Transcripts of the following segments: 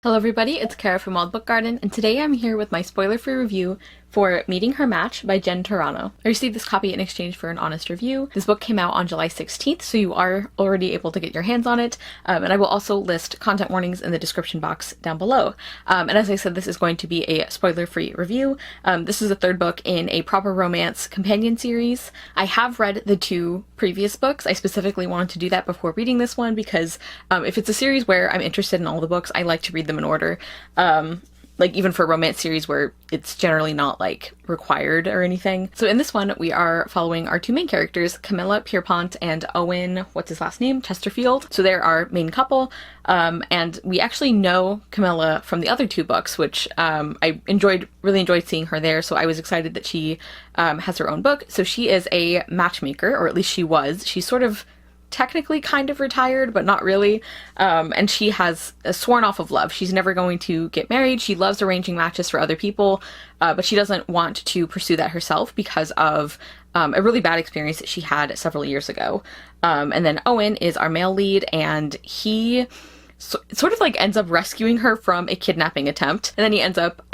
Hello everybody, it's Kara from Wild Book Garden, and today I'm here with my spoiler-free review for Meeting Her Match by Jen Turano. I received this copy in exchange for an honest review. This book came out on July 16th, so you are already able to get your hands on it, and I will also list content warnings in the description box down below. And as I said, this is going to be a spoiler-free review. This is the third book in a proper romance companion series. I have read the two previous books. I specifically wanted to do that before reading this one because if it's a series where I'm interested in all the books, I like to read them in order. Like even for a romance series where it's generally not like required or anything. So in this one, we are following our two main characters, Camilla Pierpont and Owen, what's his last name? Chesterfield. So they're our main couple. And we actually know Camilla from the other two books, which I really enjoyed seeing her there. So I was excited that she has her own book. So she is a matchmaker, or at least she was. She's sort of technically kind of retired, but not really. And she has sworn off of love. She's never going to get married. She loves arranging matches for other people, but she doesn't want to pursue that herself because of a really bad experience that she had several years ago. And then Owen is our male lead, and he sort of like ends up rescuing her from a kidnapping attempt, and then he ends up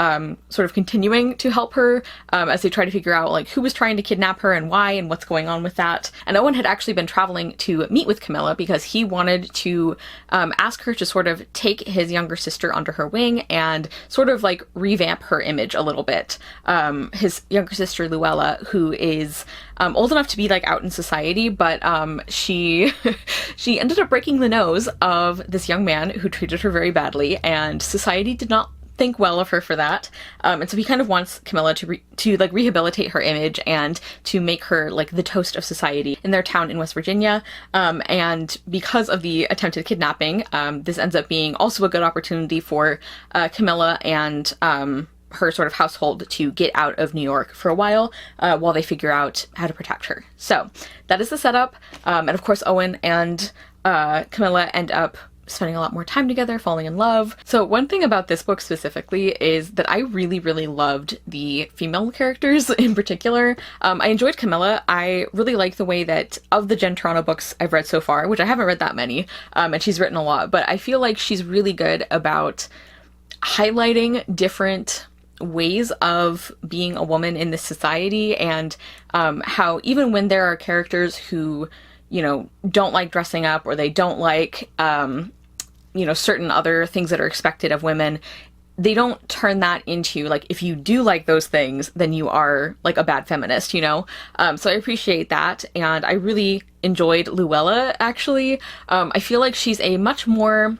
sort of continuing to help her as they try to figure out like who was trying to kidnap her and why and what's going on with that. And Owen had actually been traveling to meet with Camilla because he wanted to ask her to sort of take his younger sister under her wing and sort of like revamp her image a little bit. His younger sister Luella, who is old enough to be like out in society, but she she ended up breaking the nose of this young man who treated her very badly, and society did not think well of her for that. And so he kind of wants Camilla to like rehabilitate her image and to make her like the toast of society in their town in West Virginia. And because of the attempted kidnapping, this ends up being also a good opportunity for Camilla and her sort of household to get out of New York for a while they figure out how to protect her. So that is the setup. And of course, Owen and Camilla end up spending a lot more time together, falling in love. So one thing about this book specifically is that I really, really loved the female characters in particular. I enjoyed Camilla. I really like the way that of the Jen Turano books I've read so far, which I haven't read that many, and she's written a lot, but I feel like she's really good about highlighting different ways of being a woman in this society, and how even when there are characters who, you know, don't like dressing up, or they don't like you know, certain other things that are expected of women, they don't turn that into like, if you do like those things, then you are like a bad feminist, you know? So I appreciate that, and I really enjoyed Luella, actually. I feel like she's a much more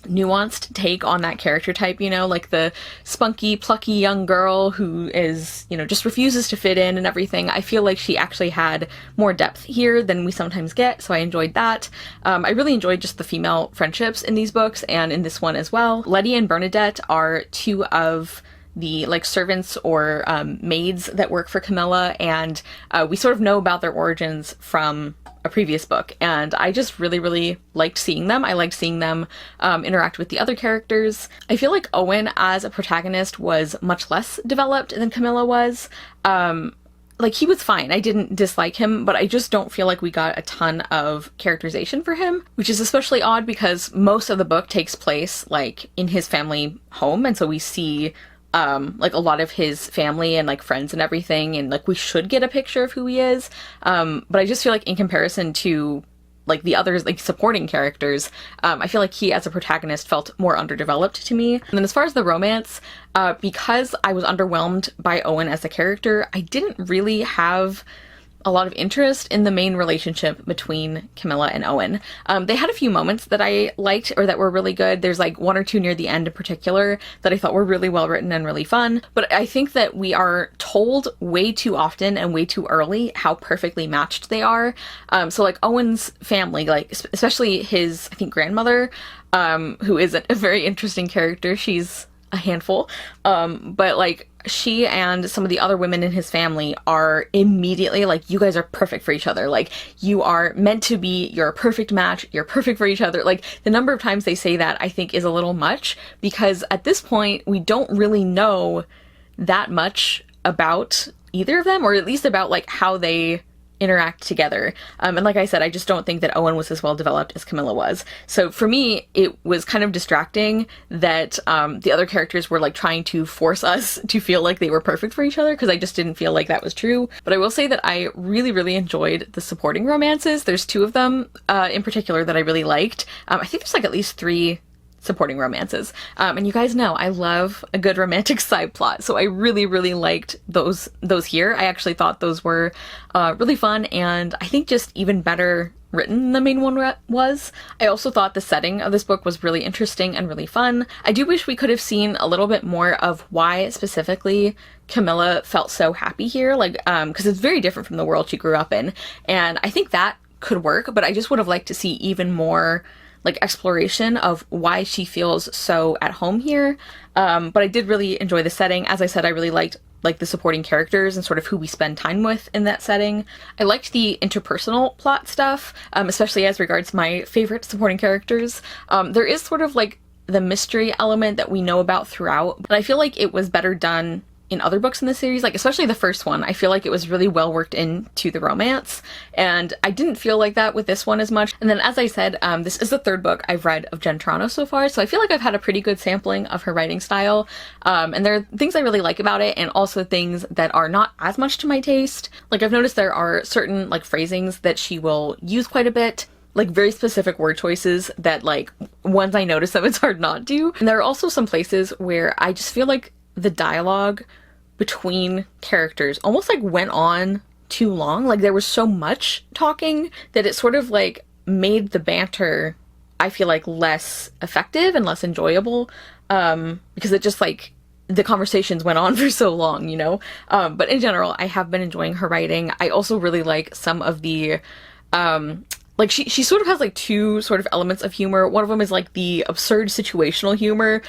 nuanced take on that character type, you know, like the spunky, plucky young girl who is, you know, just refuses to fit in and everything. I feel like she actually had more depth here than we sometimes get, so I enjoyed that. I really enjoyed just the female friendships in these books and in this one as well. Letty and Bernadette are two of the like servants or maids that work for Camilla, and we sort of know about their origins from a previous book, and I just really, really liked seeing them. I liked seeing them interact with the other characters. I feel like Owen as a protagonist was much less developed than Camilla was. Like, he was fine. I didn't dislike him, but I just don't feel like we got a ton of characterization for him, which is especially odd because most of the book takes place like in his family home, and so we see like a lot of his family and like friends and everything, and like we should get a picture of who he is. But I just feel like in comparison to like the others, like supporting characters, I feel like he as a protagonist felt more underdeveloped to me. And then as far as the romance, because I was underwhelmed by Owen as a character, I didn't really have a lot of interest in the main relationship between Camilla and Owen. They had a few moments that I liked or that were really good. There's like one or two near the end in particular that I thought were really well written and really fun. But I think that we are told way too often and way too early how perfectly matched they are. So like Owen's family, like especially his, I think, grandmother, who is a very interesting character. She's a handful. But like she and some of the other women in his family are immediately like, you guys are perfect for each other. Like, you are meant to be, you're a perfect match, you're perfect for each other. Like, the number of times they say that I think is a little much, because at this point we don't really know that much about either of them, or at least about like how they interact together. And like I said, I just don't think that Owen was as well developed as Camilla was. So for me, it was kind of distracting that the other characters were like trying to force us to feel like they were perfect for each other, because I just didn't feel like that was true. But I will say that I really, really enjoyed the supporting romances. There's two of them in particular that I really liked. I think there's like at least 3 supporting romances. And you guys know I love a good romantic side plot, so I really, really liked those here. I actually thought those were really fun, and I think just even better written than the main one was. I also thought the setting of this book was really interesting and really fun. I do wish we could have seen a little bit more of why specifically Camilla felt so happy here, like because it's very different from the world she grew up in, and I think that could work, but I just would have liked to see even more like exploration of why she feels so at home here. But I did really enjoy the setting. As I said, I really liked like the supporting characters and sort of who we spend time with in that setting. I liked the interpersonal plot stuff, especially as regards my favorite supporting characters. There is sort of like the mystery element that we know about throughout, but I feel like it was better done in other books in the series, like especially the first one. I feel like it was really well worked into the romance, and I didn't feel like that with this one as much. And then, as I said, this is the 3rd book I've read of Jen Turano so far, so I feel like I've had a pretty good sampling of her writing style, and there are things I really like about it, and also things that are not as much to my taste. Like, I've noticed there are certain like phrasings that she will use quite a bit, like very specific word choices that like once I notice them, it's hard not to. And there are also some places where I just feel like the dialogue between characters almost like went on too long. Like there was so much talking that it sort of like made the banter, I feel like, less effective and less enjoyable, because it just like the conversations went on for so long, you know? But in general, I have been enjoying her writing. I also really like some of the like she sort of has like 2 sort of elements of humor. One of them is like the absurd situational humor,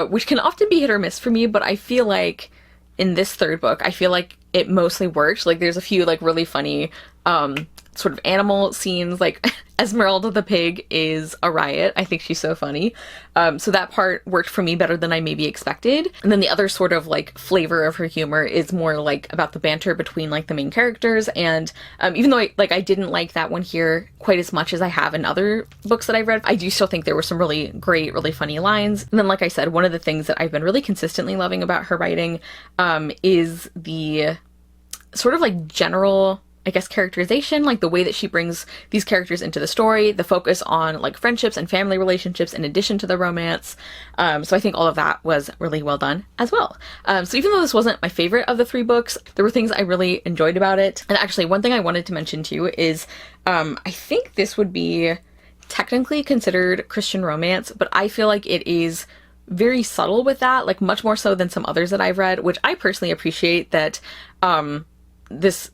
which can often be hit or miss for me, but I feel like in this 3rd book, I feel like it mostly worked. Like there's a few like really funny sort of animal scenes, like Esmeralda the pig is a riot. I think she's so funny. So that part worked for me better than I maybe expected. And then the other sort of like flavor of her humor is more like about the banter between like the main characters. And even though I didn't like that one here quite as much as I have in other books that I've read, I do still think there were some really great, really funny lines. And then, like I said, one of the things that I've been really consistently loving about her writing is the sort of like general, I guess, characterization, like the way that she brings these characters into the story, the focus on like friendships and family relationships in addition to the romance. So I think all of that was really well done as well. So even though this wasn't my favorite of the 3 books, there were things I really enjoyed about it. And actually, one thing I wanted to mention too is I think this would be technically considered Christian romance, but I feel like it is very subtle with that, like much more so than some others that I've read, which I personally appreciate that this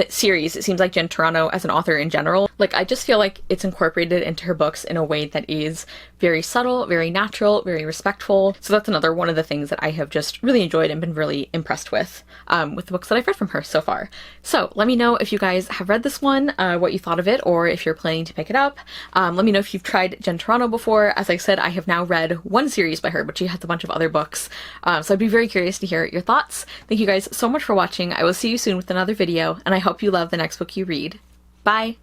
series, it seems like Jen Turano as an author in general, like I just feel like it's incorporated into her books in a way that is very subtle, very natural, very respectful. So that's another one of the things that I have just really enjoyed and been really impressed with the books that I've read from her so far. So let me know if you guys have read this one, what you thought of it, or if you're planning to pick it up. Let me know if you've tried Jen Turano before. As I said, I have now read one series by her, but she has a bunch of other books. So I'd be very curious to hear your thoughts. Thank you guys so much for watching. I will see you soon with another video, and I hope you love the next book you read. Bye!